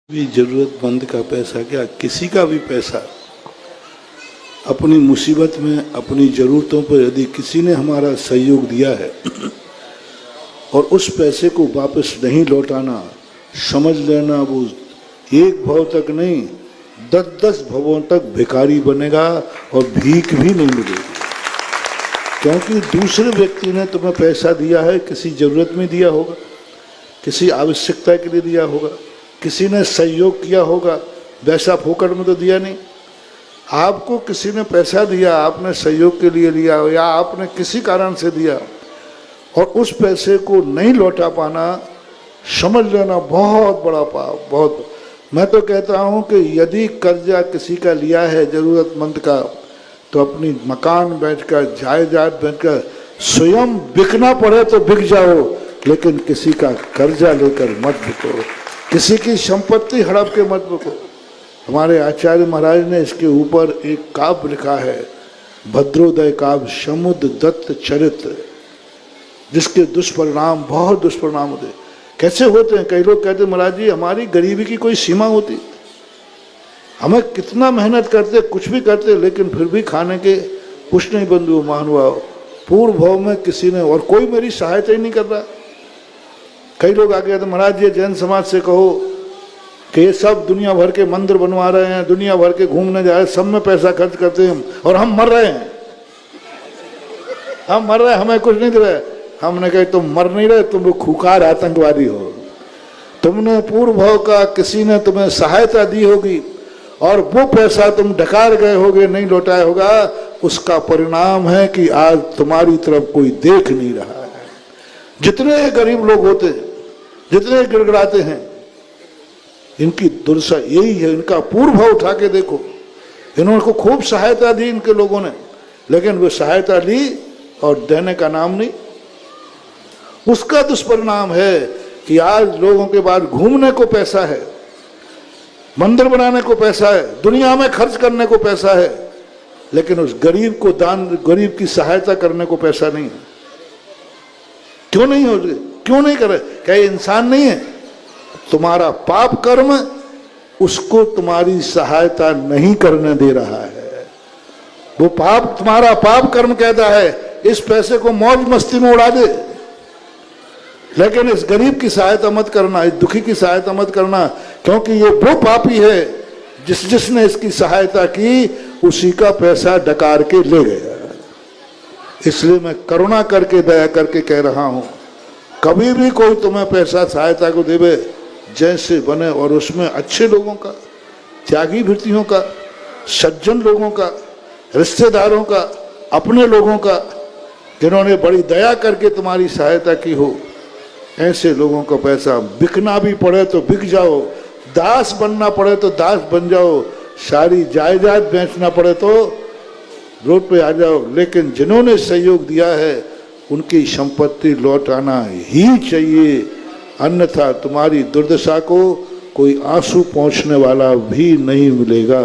भी जरूरतमंद का पैसा क्या किसी का भी पैसा अपनी मुसीबत में अपनी ज़रूरतों पर यदि किसी ने हमारा सहयोग दिया है और उस पैसे को वापस नहीं लौटाना, समझ लेना वो एक भव तक नहीं 10-10 भवों तक भिखारी बनेगा और भीख भी नहीं मिलेगी। क्योंकि दूसरे व्यक्ति ने तुम्हें पैसा दिया है, किसी ज़रूरत में दिया होगा, किसी आवश्यकता के लिए दिया होगा, किसी ने सहयोग किया होगा, वैसा फोकट में तो दिया नहीं। आपको किसी ने पैसा दिया, आपने सहयोग के लिए लिया या आपने किसी कारण से दिया और उस पैसे को नहीं लौटा पाना, समझ लेना बहुत बड़ा पाप। बहुत मैं तो कहता हूँ कि यदि कर्जा किसी का लिया है ज़रूरतमंद का, तो अपनी मकान बैठकर जायदाद बैठकर स्वयं बिकना पड़े तो बिक जाओ, लेकिन किसी का कर्जा लेकर मत बिको, किसी की संपत्ति हड़प के मत बिको। हमारे आचार्य महाराज ने इसके ऊपर एक काव्य लिखा है, भद्रोदय काव्य, समुद्र दत्त चरित्र, जिसके दुष्परिणाम बहुत दुष्परिणाम होते। कैसे होते हैं? कई लोग कहते महाराज जी हमारी गरीबी की कोई सीमा होती, हमें कितना मेहनत करते, कुछ भी करते, लेकिन फिर भी खाने के कुछ नहीं बंधु मानवा, पूर्व भाव में किसी ने और कोई मेरी सहायता ही नहीं कर रहा। कई लोग आ गए तो महाराज जी जैन समाज से कहो कि ये सब दुनिया भर के मंदिर बनवा रहे हैं, दुनिया भर के घूमने जा रहे हैं, सब में पैसा खर्च करते हैं और हम मर रहे हैं, हम मर रहे हैं, हमें कुछ नहीं दे रहे। हमने कहा तुम मर नहीं रहे, तुम खुखार आतंकवादी हो, तुमने पूर्व भाव का किसी ने तुम्हें सहायता दी होगी और वो पैसा तुम ढकार गए होगे, नहीं लौटाया होगा, उसका परिणाम है कि आज तुम्हारी तरफ कोई देख नहीं रहा है। जितने गरीब लोग होते हैं, जितने गिड़गिड़ाते हैं, इनकी दुर्दशा यही है। इनका पूर्व भाव उठा के देखो, इन्होंने को खूब सहायता दी इनके लोगों ने, लेकिन वो सहायता ली और देने का नाम नहीं। उसका दुष्परिणाम है कि आज लोगों के पास घूमने को पैसा है, मंदिर बनाने को पैसा है, दुनिया में खर्च करने को पैसा है, लेकिन उस गरीब को दान, गरीब की सहायता करने को पैसा नहीं है। क्यों नहीं हो रही? क्यों नहीं करे? क्या इंसान नहीं है? तुम्हारा पाप कर्म उसको तुम्हारी सहायता नहीं करने दे रहा है। वो पाप, तुम्हारा पाप कर्म कहता है इस पैसे को मौज मस्ती में उड़ा दे, लेकिन इस गरीब की सहायता मत करना, इस दुखी की सहायता मत करना, क्योंकि ये वो पापी है जिसने इसकी सहायता की उसी का पैसा डकार के ले गया। इसलिए मैं करुणा करके, दया करके कह रहा हूं, कभी भी कोई तुम्हें पैसा सहायता को देवे, जैसे बने और उसमें अच्छे लोगों का, त्यागी वृत्तियों का, सज्जन लोगों का, रिश्तेदारों का, अपने लोगों का, जिन्होंने बड़ी दया करके तुम्हारी सहायता की हो, ऐसे लोगों का पैसा बिकना भी पड़े तो बिक जाओ, दास बनना पड़े तो दास बन जाओ, सारी जायदाद बेचना पड़े तो रोड पे आ जाओ, लेकिन जिन्होंने सहयोग दिया है उनकी संपत्ति लौटाना ही चाहिए, अन्यथा तुम्हारी दुर्दशा को कोई आंसू पोंछने वाला भी नहीं मिलेगा।